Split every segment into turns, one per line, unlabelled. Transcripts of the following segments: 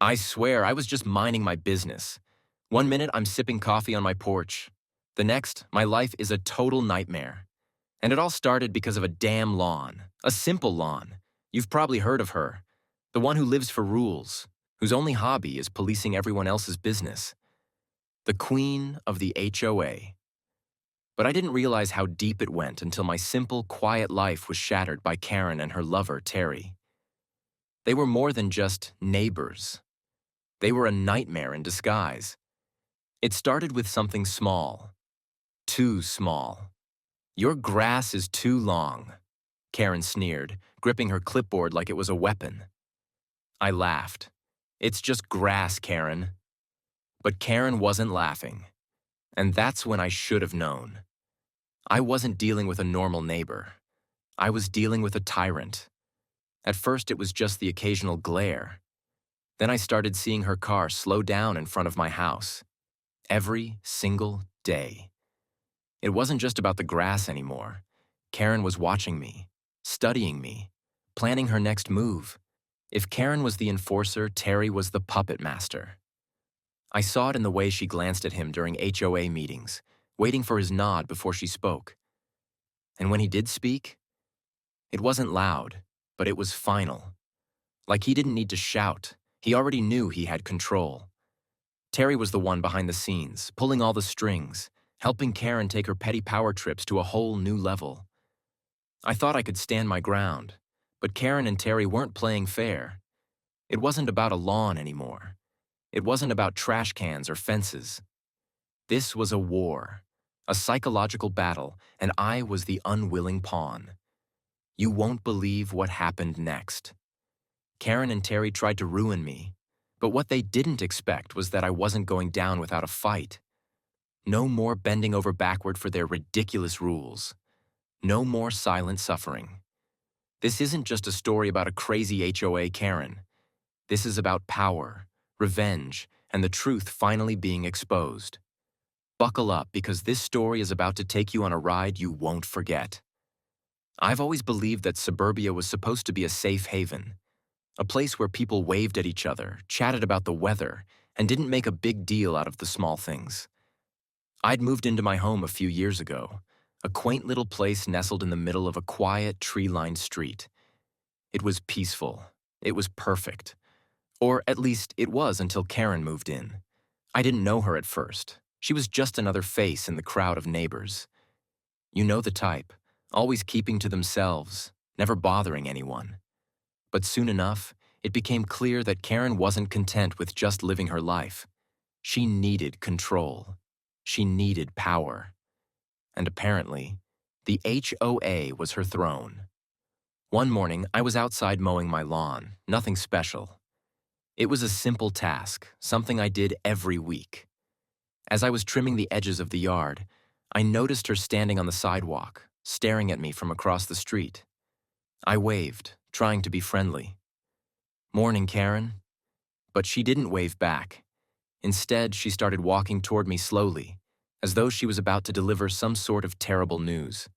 I swear I was just minding my business. One minute I'm sipping coffee on my porch. The next, my life is a total nightmare. And it all started because of a damn lawn. A simple lawn. You've probably heard of her. The one who lives for rules, whose only hobby is policing everyone else's business. The queen of the HOA. But I didn't realize how deep it went until my simple, quiet life was shattered by Karen and her lover, Terry. They were more than just neighbors. They were a nightmare in disguise. It started with something small. Too small. "Your grass is too long," Karen sneered, gripping her clipboard like it was a weapon. I laughed. "It's just grass, Karen." But Karen wasn't laughing. And that's when I should have known. I wasn't dealing with a normal neighbor. I was dealing with a tyrant. At first, it was just the occasional glare. Then I started seeing her car slow down in front of my house. Every single day. It wasn't just about the grass anymore. Karen was watching me, studying me, planning her next move. If Karen was the enforcer, Terry was the puppet master. I saw it in the way she glanced at him during HOA meetings, waiting for his nod before she spoke. And when he did speak, it wasn't loud, but it was final. Like he didn't need to shout. He already knew he had control. Terry was the one behind the scenes, pulling all the strings, helping Karen take her petty power trips to a whole new level. I thought I could stand my ground, but Karen and Terry weren't playing fair. It wasn't about a lawn anymore. It wasn't about trash cans or fences. This was a war, a psychological battle, and I was the unwilling pawn. You won't believe what happened next. Karen and Terry tried to ruin me, but what they didn't expect was that I wasn't going down without a fight. No more bending over backward for their ridiculous rules. No more silent suffering. This isn't just a story about a crazy HOA Karen. This is about power, revenge, and the truth finally being exposed. Buckle up, because this story is about to take you on a ride you won't forget. I've always believed that suburbia was supposed to be a safe haven, a place where people waved at each other, chatted about the weather, and didn't make a big deal out of the small things. I'd moved into my home a few years ago, a quaint little place nestled in the middle of a quiet, tree-lined street. It was peaceful. It was perfect. Or at least it was until Karen moved in. I didn't know her at first. She was just another face in the crowd of neighbors. You know the type, always keeping to themselves, never bothering anyone. But soon enough, it became clear that Karen wasn't content with just living her life. She needed control. She needed power. And apparently, the HOA was her throne. One morning, I was outside mowing my lawn, nothing special. It was a simple task, something I did every week. As I was trimming the edges of the yard, I noticed her standing on the sidewalk, staring at me from across the street. I waved, trying to be friendly. "Morning, Karen." But she didn't wave back. Instead, she started walking toward me slowly, as though she was about to deliver some sort of terrible news.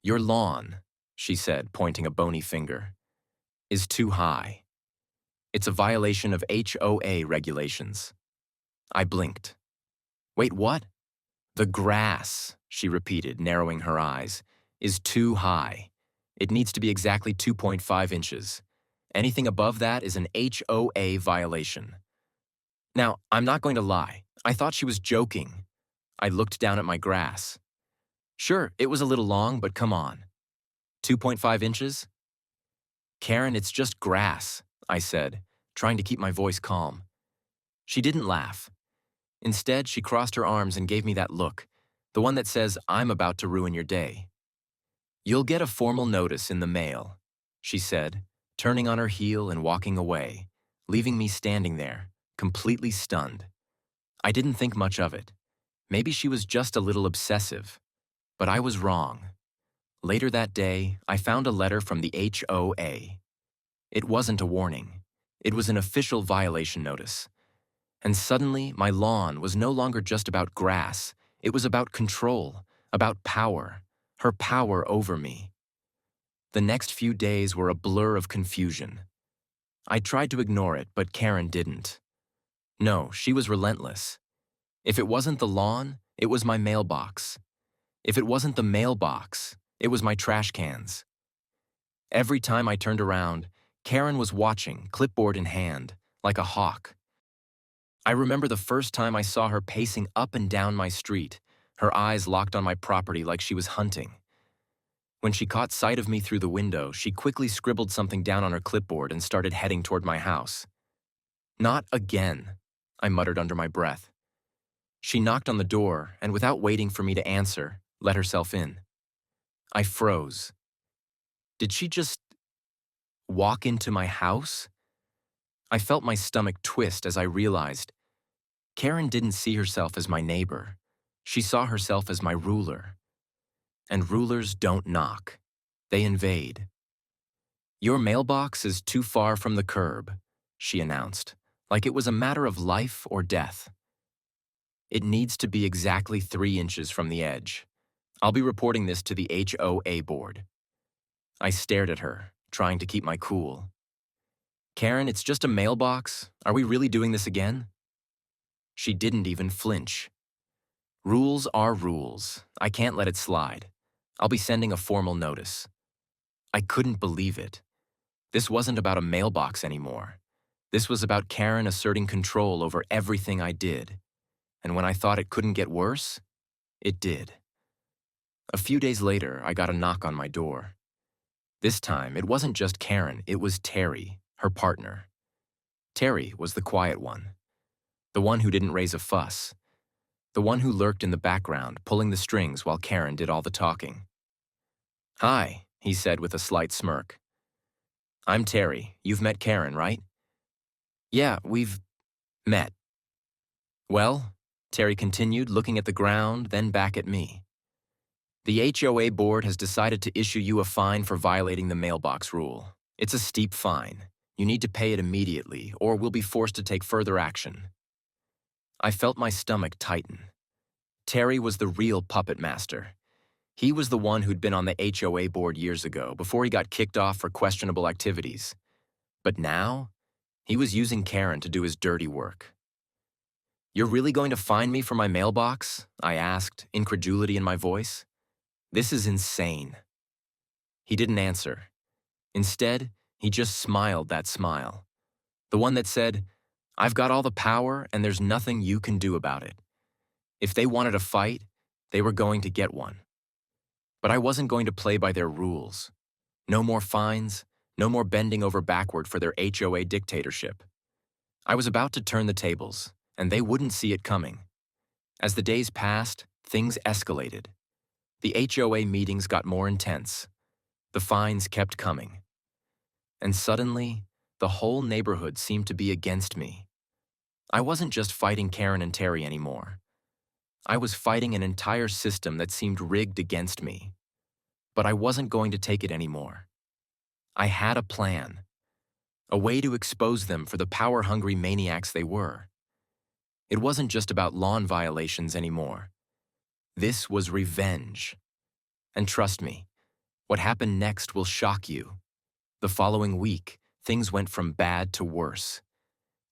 "Your lawn," she said, pointing a bony finger, "is too high. It's a violation of HOA regulations." I blinked. "Wait, what?" "The grass," she repeated, narrowing her eyes, "is too high. It needs to be exactly 2.5 inches. Anything above that is an HOA violation." Now, I'm not going to lie. I thought she was joking. I looked down at my grass. Sure, it was a little long, but come on. 2.5 inches? "Karen, it's just grass," I said, trying to keep my voice calm. She didn't laugh. Instead, she crossed her arms and gave me that look, the one that says, "I'm about to ruin your day." "You'll get a formal notice in the mail," she said, turning on her heel and walking away, leaving me standing there, completely stunned. I didn't think much of it. Maybe she was just a little obsessive. But I was wrong. Later that day, I found a letter from the HOA. It wasn't a warning. It was an official violation notice. And suddenly, my lawn was no longer just about grass. It was about control, about power, her power over me. The next few days were a blur of confusion. I tried to ignore it, but Karen didn't. No, she was relentless. If it wasn't the lawn, it was my mailbox. If it wasn't the mailbox, it was my trash cans. Every time I turned around, Karen was watching, clipboard in hand, like a hawk. I remember the first time I saw her pacing up and down my street, her eyes locked on my property like she was hunting. When she caught sight of me through the window, she quickly scribbled something down on her clipboard and started heading toward my house. "Not again," I muttered under my breath. She knocked on the door and, without waiting for me to answer, let herself in. I froze. Did she just walk into my house? I felt my stomach twist as I realized Karen didn't see herself as my neighbor. She saw herself as my ruler. And rulers don't knock. They invade. "Your mailbox is too far from the curb," she announced, like it was a matter of life or death. "It needs to be exactly 3 inches from the edge. I'll be reporting this to the HOA board." I stared at her, trying to keep my cool. "Karen, it's just a mailbox. Are we really doing this again?" She didn't even flinch. "Rules are rules. I can't let it slide. I'll be sending a formal notice." I couldn't believe it. This wasn't about a mailbox anymore. This was about Karen asserting control over everything I did. And when I thought it couldn't get worse, it did. A few days later, I got a knock on my door. This time, it wasn't just Karen, it was Terry, her partner. Terry was the quiet one, the one who didn't raise a fuss, the one who lurked in the background, pulling the strings while Karen did all the talking. "Hi," he said with a slight smirk. "I'm Terry. You've met Karen, right?" "Yeah, we've met." "Well," Terry continued, looking at the ground, then back at me. "The HOA board has decided to issue you a fine for violating the mailbox rule. It's a steep fine. You need to pay it immediately, or we'll be forced to take further action." I felt my stomach tighten. Terry was the real puppet master. He was the one who'd been on the HOA board years ago, before he got kicked off for questionable activities. But now, he was using Karen to do his dirty work. "You're really going to fine me for my mailbox?" I asked, incredulity in my voice. "This is insane." He didn't answer. Instead, he just smiled that smile. The one that said, "I've got all the power and there's nothing you can do about it." If they wanted a fight, they were going to get one. But I wasn't going to play by their rules. No more fines, no more bending over backward for their HOA dictatorship. I was about to turn the tables, and they wouldn't see it coming. As the days passed, things escalated. The HOA meetings got more intense. The fines kept coming. And suddenly, the whole neighborhood seemed to be against me. I wasn't just fighting Karen and Terry anymore. I was fighting an entire system that seemed rigged against me. But I wasn't going to take it anymore. I had a plan. A way to expose them for the power-hungry maniacs they were. It wasn't just about lawn violations anymore. This was revenge. And trust me, what happened next will shock you. The following week, things went from bad to worse.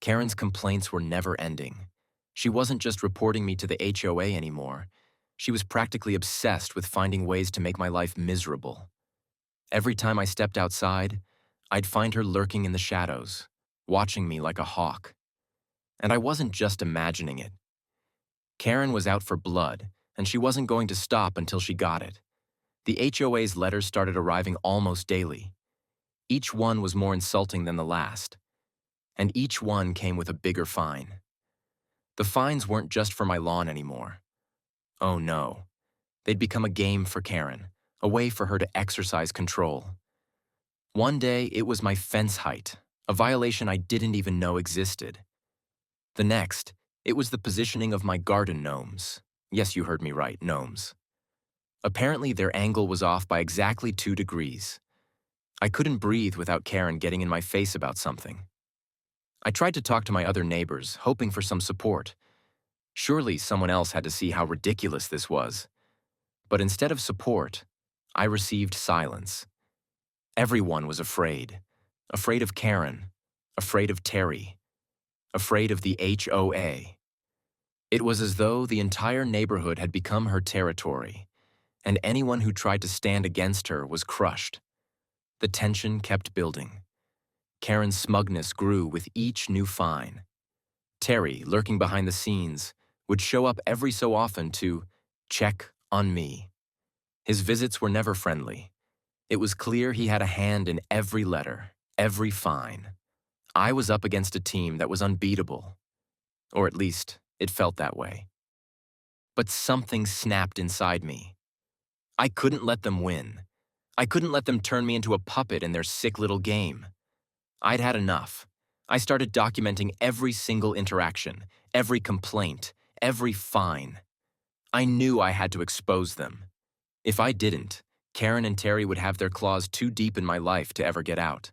Karen's complaints were never ending. She wasn't just reporting me to the HOA anymore. She was practically obsessed with finding ways to make my life miserable. Every time I stepped outside, I'd find her lurking in the shadows, watching me like a hawk. And I wasn't just imagining it. Karen was out for blood, and she wasn't going to stop until she got it. The HOA's letters started arriving almost daily. Each one was more insulting than the last. And each one came with a bigger fine. The fines weren't just for my lawn anymore. Oh no. They'd become a game for Karen, a way for her to exercise control. One day, it was my fence height, a violation I didn't even know existed. The next, it was the positioning of my garden gnomes. Yes, you heard me right, gnomes. Apparently, their angle was off by exactly 2 degrees. I couldn't breathe without Karen getting in my face about something. I tried to talk to my other neighbors, hoping for some support. Surely someone else had to see how ridiculous this was. But instead of support, I received silence. Everyone was afraid. Afraid of Karen. afraid of Terry, afraid of the HOA. It was as though the entire neighborhood had become her territory, and anyone who tried to stand against her was crushed. The tension kept building. Karen's smugness grew with each new fine. Terry, lurking behind the scenes, would show up every so often to check on me. His visits were never friendly. It was clear he had a hand in every letter, every fine. I was up against a team that was unbeatable. Or at least, it felt that way. But something snapped inside me. I couldn't let them win. I couldn't let them turn me into a puppet in their sick little game. I'd had enough. I started documenting every single interaction, every complaint, every fine. I knew I had to expose them. If I didn't, Karen and Terry would have their claws too deep in my life to ever get out.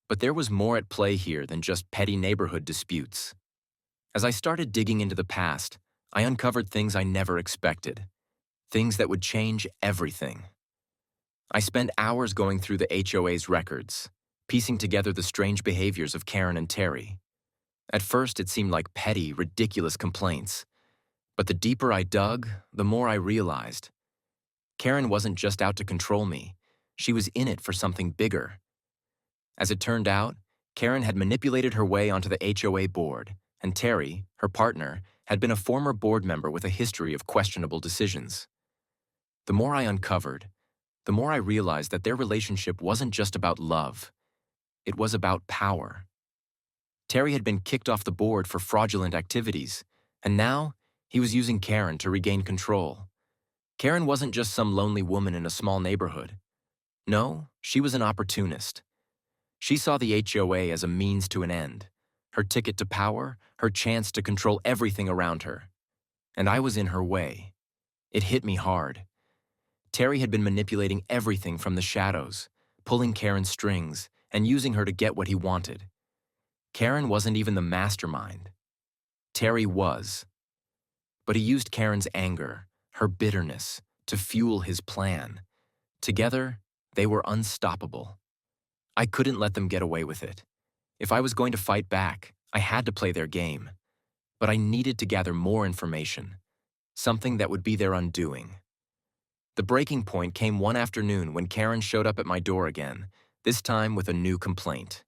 But there was more at play here than just petty neighborhood disputes. As I started digging into the past, I uncovered things I never expected. Things that would change everything. I spent hours going through the HOA's records, piecing together the strange behaviors of Karen and Terry. At first, it seemed like petty, ridiculous complaints. But the deeper I dug, the more I realized. Karen wasn't just out to control me. She was in it for something bigger. As it turned out, Karen had manipulated her way onto the HOA board, and Terry, her partner, had been a former board member with a history of questionable decisions. The more I uncovered, the more I realized that their relationship wasn't just about love. It was about power. Terry had been kicked off the board for fraudulent activities, and now he was using Karen to regain control. Karen wasn't just some lonely woman in a small neighborhood. No, she was an opportunist. She saw the HOA as a means to an end, her ticket to power, her chance to control everything around her. And I was in her way. It hit me hard. Terry had been manipulating everything from the shadows, pulling Karen's strings, and using her to get what he wanted. Karen wasn't even the mastermind. Terry was. But he used Karen's anger, her bitterness, to fuel his plan. Together, they were unstoppable. I couldn't let them get away with it. If I was going to fight back, I had to play their game. But I needed to gather more information, something that would be their undoing. The breaking point came one afternoon when Karen showed up at my door again, this time with a new complaint.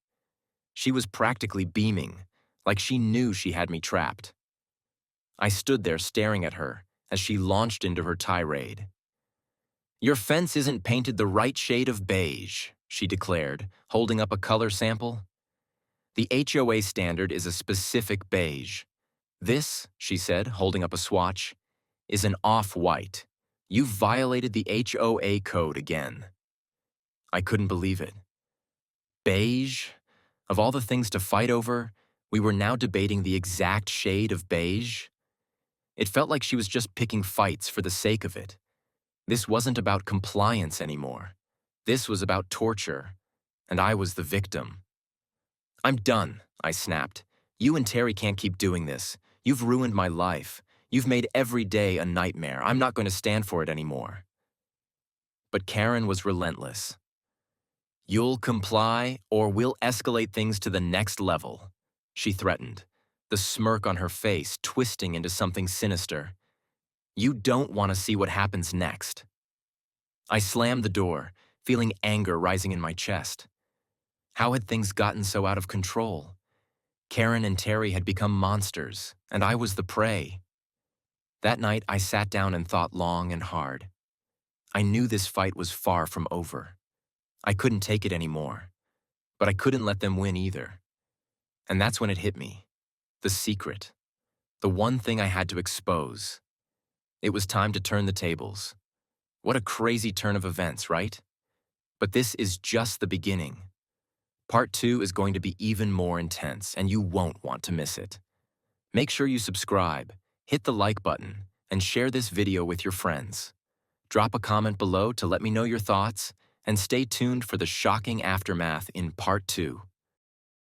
She was practically beaming, like she knew she had me trapped. I stood there staring at her as she launched into her tirade. "Your fence isn't painted the right shade of beige," she declared, holding up a color sample. "The HOA standard is a specific beige. This," she said, holding up a swatch, "is an off-white. You've violated the HOA code again." I couldn't believe it. Beige? Of all the things to fight over, we were now debating the exact shade of beige? It felt like she was just picking fights for the sake of it. This wasn't about compliance anymore. This was about torture, and I was the victim. "I'm done," I snapped. "You and Terry can't keep doing this. You've ruined my life. You've made every day a nightmare. I'm not going to stand for it anymore." But Karen was relentless. "You'll comply, or we'll escalate things to the next level," she threatened, the smirk on her face twisting into something sinister. "You don't want to see what happens next." I slammed the door, feeling anger rising in my chest. How had things gotten so out of control? Karen and Terry had become monsters, and I was the prey. That night, I sat down and thought long and hard. I knew this fight was far from over. I couldn't take it anymore, but I couldn't let them win either. And that's when it hit me. The secret. The one thing I had to expose. It was time to turn the tables. What a crazy turn of events, right? But this is just the beginning. Part 2 is going to be even more intense, and you won't want to miss it. Make sure you subscribe, hit the like button, and share this video with your friends. Drop a comment below to let me know your thoughts, and stay tuned for the shocking aftermath in Part 2.